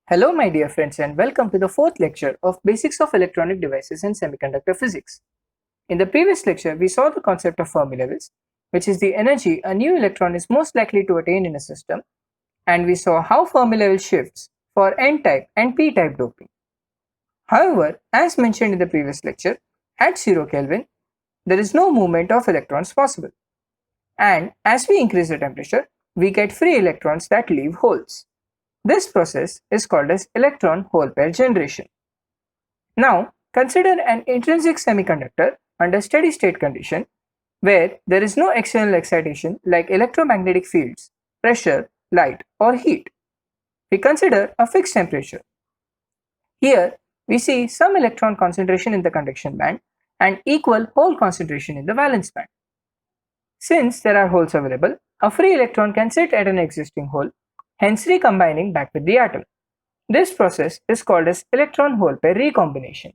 Hello my dear friends and welcome to the fourth lecture of Basics of Electronic Devices and Semiconductor Physics. In the previous lecture, we saw the concept of Fermi levels, which is the energy a new electron is most likely to attain in a system, and we saw how Fermi level shifts for n-type and p-type doping. However, as mentioned in the previous lecture, at 0 Kelvin, there is no movement of electrons possible. And as we increase the temperature, we get free electrons that leave holes. This process is called as electron-hole pair generation. Now, consider an intrinsic semiconductor under steady state condition where there is no external excitation like electromagnetic fields, pressure, light or heat. We consider a fixed temperature. Here, we see some electron concentration in the conduction band and equal hole concentration in the valence band. Since there are holes available, a free electron can sit at an existing hole, hence recombining back with the atom. This process is called as electron-hole pair recombination.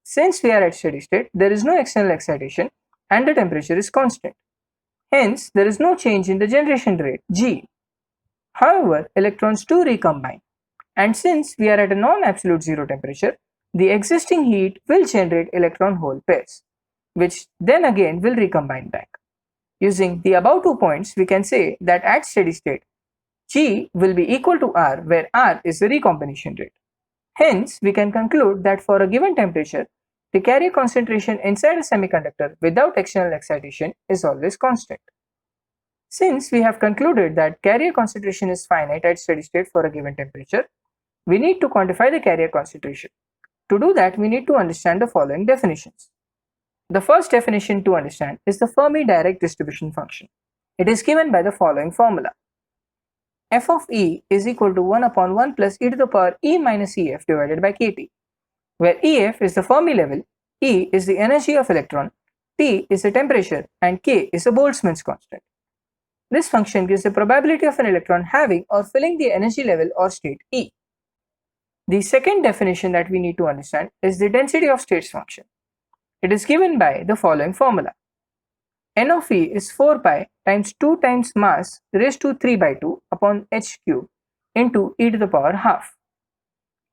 Since we are at steady state, there is no external excitation and the temperature is constant. Hence, there is no change in the generation rate, G. However, electrons do recombine, and since we are at a non-absolute zero temperature, the existing heat will generate electron-hole pairs, which then again will recombine back. Using the above 2 points, we can say that at steady state, G will be equal to R, where R is the recombination rate. Hence, we can conclude that for a given temperature, the carrier concentration inside a semiconductor without external excitation is always constant. Since we have concluded that carrier concentration is finite at steady state for a given temperature, we need to quantify the carrier concentration. To do that, we need to understand the following definitions. The first definition to understand is the Fermi direct distribution function. It is given by the following formula. F of E is equal to 1 upon 1 plus e to the power E minus EF divided by kT, where EF is the Fermi level, E is the energy of electron, T is the temperature, and K is the Boltzmann's constant. This function gives the probability of an electron having or filling the energy level or state E. The second definition that we need to understand is the density of states function. It is given by the following formula. N of E is 4 pi times 2 times mass raised to 3 by 2 upon h cube into e to the power half.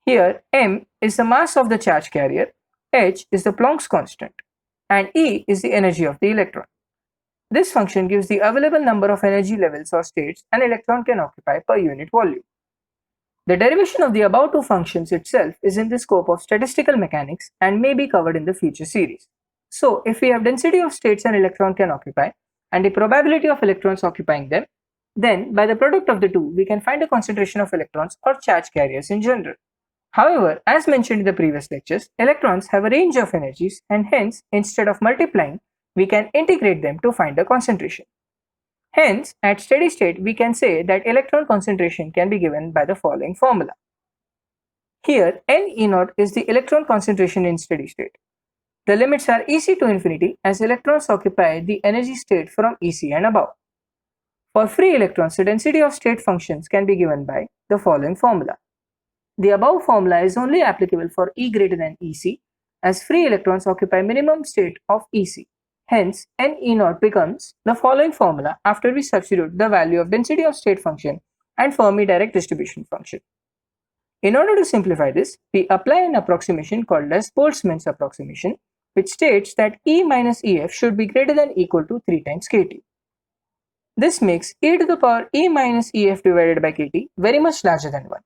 Here m is the mass of the charge carrier, h is the Planck's constant, and E is the energy of the electron. This function gives the available number of energy levels or states an electron can occupy per unit volume. The derivation of the above two functions itself is in the scope of statistical mechanics and may be covered in the future series. So, if we have density of states an electron can occupy and the probability of electrons occupying them, then by the product of the two, we can find the concentration of electrons or charge carriers in general. However, as mentioned in the previous lectures, electrons have a range of energies and hence, instead of multiplying, we can integrate them to find the concentration. Hence, at steady state, we can say that electron concentration can be given by the following formula. Here, n E0 is the electron concentration in steady state. The limits are EC to infinity as electrons occupy the energy state from EC and above. For free electrons, the density of state functions can be given by the following formula. The above formula is only applicable for E greater than EC as free electrons occupy minimum state of EC. Hence, n E0 becomes the following formula after we substitute the value of density of state function and Fermi direct distribution function. In order to simplify this, we apply an approximation called as Boltzmann's approximation, which states that E minus EF should be greater than or equal to 3 times kT. This makes e to the power E minus EF divided by kT very much larger than 1.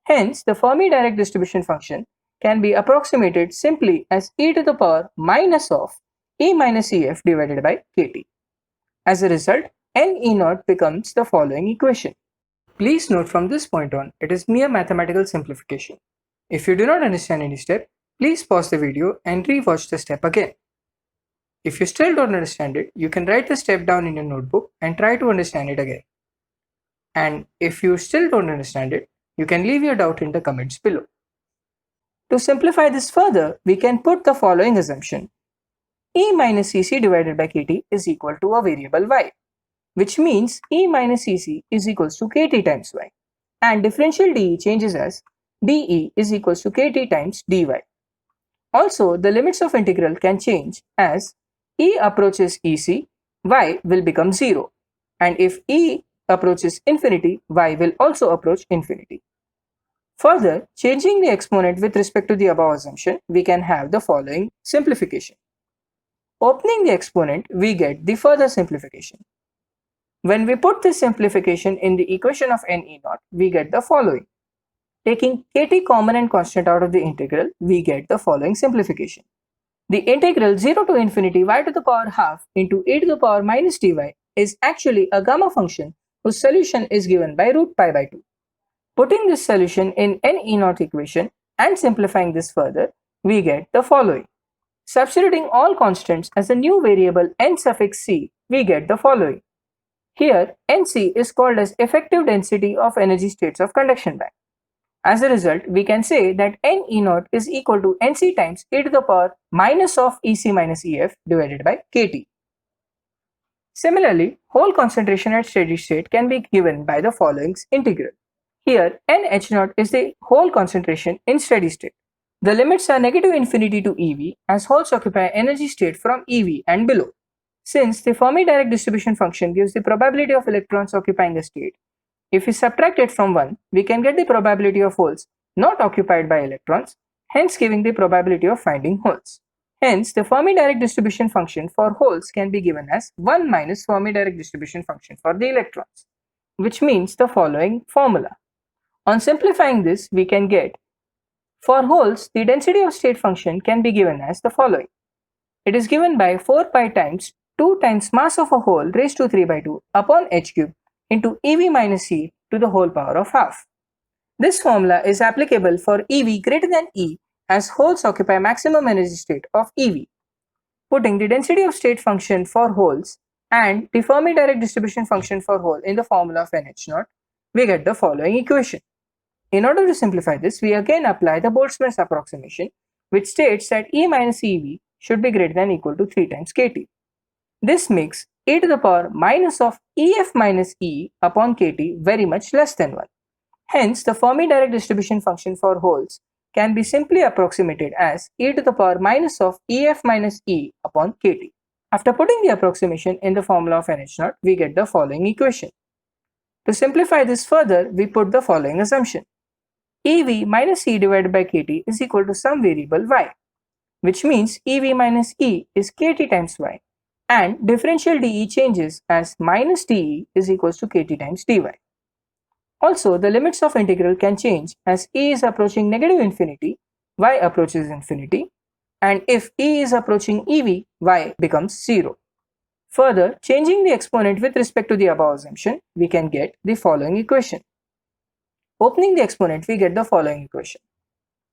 Hence, the Fermi direct distribution function can be approximated simply as e to the power minus of E minus EF divided by kT. As a result, n E0 becomes the following equation. Please note from this point on, it is mere mathematical simplification. If you do not understand any step, please pause the video and re-watch the step again. If you still don't understand it, you can write the step down in your notebook and try to understand it again. And if you still don't understand it, you can leave your doubt in the comments below. To simplify this further, we can put the following assumption. E minus EC divided by kT is equal to a variable y, which means E minus EC is equals to kT times y, and differential dE changes as dE is equals to kT times dy. Also, the limits of integral can change as E approaches EC, y will become 0, and if E approaches infinity, y will also approach infinity. Further, changing the exponent with respect to the above assumption, we can have the following simplification. Opening the exponent, we get the further simplification. When we put this simplification in the equation of n E naught, we get the following. Taking kt common and constant out of the integral, we get the following simplification. The integral 0 to infinity y to the power half into e to the power minus dy is actually a gamma function whose solution is given by root pi by 2. Putting this solution in n E naught equation and simplifying this further, we get the following. Substituting all constants as a new variable n suffix c, we get the following. Here, Nc is called as effective density of energy states of conduction band. As a result, we can say that n E naught is equal to Nc times e to the power minus of Ec minus Ef divided by Kt. Similarly, hole concentration at steady state can be given by the following integral. Here, NH0 is the hole concentration in steady state. The limits are negative infinity to EV as holes occupy energy state from EV and below. Since the Fermi direct distribution function gives the probability of electrons occupying a state, if we subtract it from 1, we can get the probability of holes not occupied by electrons, hence giving the probability of finding holes. Hence, the Fermi direct distribution function for holes can be given as 1 minus Fermi direct distribution function for the electrons, which means the following formula. On simplifying this, we can get, for holes, the density of state function can be given as the following. It is given by 4 pi times 2 times mass of a hole raised to 3 by 2 upon h cube into EV minus E to the whole power of half. This formula is applicable for EV greater than E as holes occupy maximum energy state of EV. Putting the density of state function for holes and the Fermi direct distribution function for hole in the formula of NH0, we get the following equation. In order to simplify this, we again apply the Boltzmann's approximation, which states that E minus EV should be greater than or equal to 3 times kT. This makes e to the power minus of EF minus E upon kT very much less than 1. Hence, the Fermi direct distribution function for holes can be simply approximated as e to the power minus of EF minus E upon kT. After putting the approximation in the formula of NH0, we get the following equation. To simplify this further, we put the following assumption. EV minus E divided by kT is equal to some variable y, which means EV minus E is kT times y, and differential dE changes as minus dE is equals to kT times dy. Also, the limits of integral can change as E is approaching negative infinity, y approaches infinity, and if E is approaching EV, y becomes 0. Further, changing the exponent with respect to the above assumption, we can get the following equation. Opening the exponent, we get the following equation.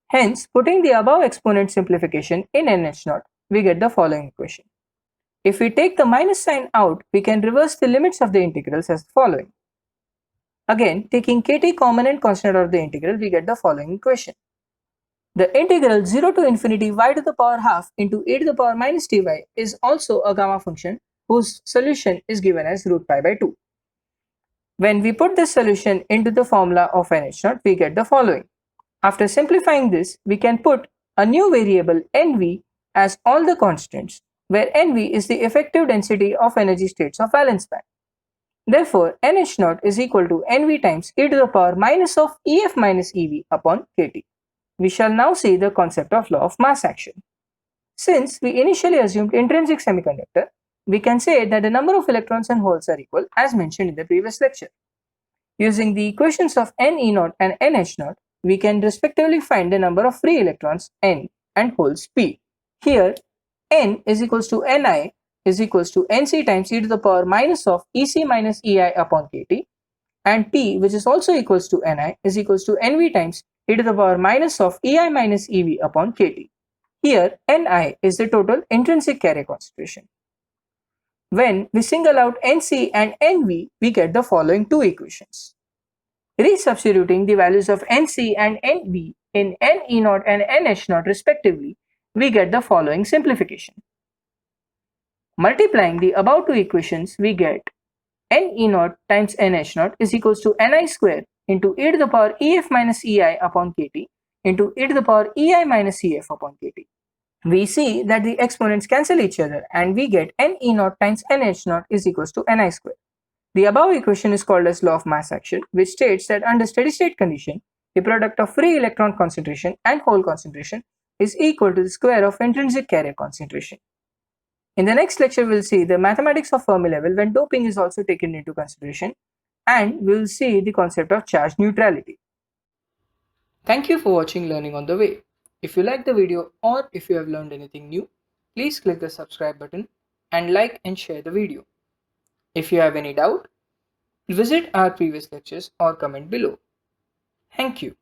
Hence, putting the above exponent simplification in NH0, we get the following equation. If we take the minus sign out, we can reverse the limits of the integrals as the following. Again, taking kt common and constant out of the integral, we get the following equation. The integral 0 to infinity y to the power half into e to the power minus dy is also a gamma function whose solution is given as root pi by 2. When we put this solution into the formula of NH0, we get the following. After simplifying this, we can put a new variable Nv as all the constants, where Nv is the effective density of energy states of valence band. Therefore, NH0 is equal to Nv times e to the power minus of Ef minus Ev upon kT. We shall now see the concept of law of mass action. Since we initially assumed intrinsic semiconductor, we can say that the number of electrons and holes are equal as mentioned in the previous lecture. Using the equations of NE0 and NH0, we can respectively find the number of free electrons N and holes P. Here, N is equals to Ni is equals to Nc times e to the power minus of Ec minus Ei upon kT, and P, which is also equals to Ni, is equals to Nv times e to the power minus of Ei minus Ev upon kT. Here, Ni is the total intrinsic carrier concentration. When we single out Nc and Nv, we get the following two equations. Resubstituting the values of Nc and Nv in Ne0 and NH0 respectively, we get the following simplification. Multiplying the above two equations, we get Ne0 times NH0 is equals to Ni square into e to the power Ef minus Ei upon kT into e to the power Ei minus Ef upon kT. We see that the exponents cancel each other and we get Ne0 times NH0 is equals to Ni square. The above equation is called as law of mass action, which states that under steady state condition, the product of free electron concentration and hole concentration is equal to the square of intrinsic carrier concentration. In the next lecture, we'll see the mathematics of Fermi level when doping is also taken into consideration, and we'll see the concept of charge neutrality. Thank you for watching Learning on the Way. If you like the video or if you have learned anything new, please click the subscribe button and like and share the video. If you have any doubt, visit our previous lectures or comment below. Thank you.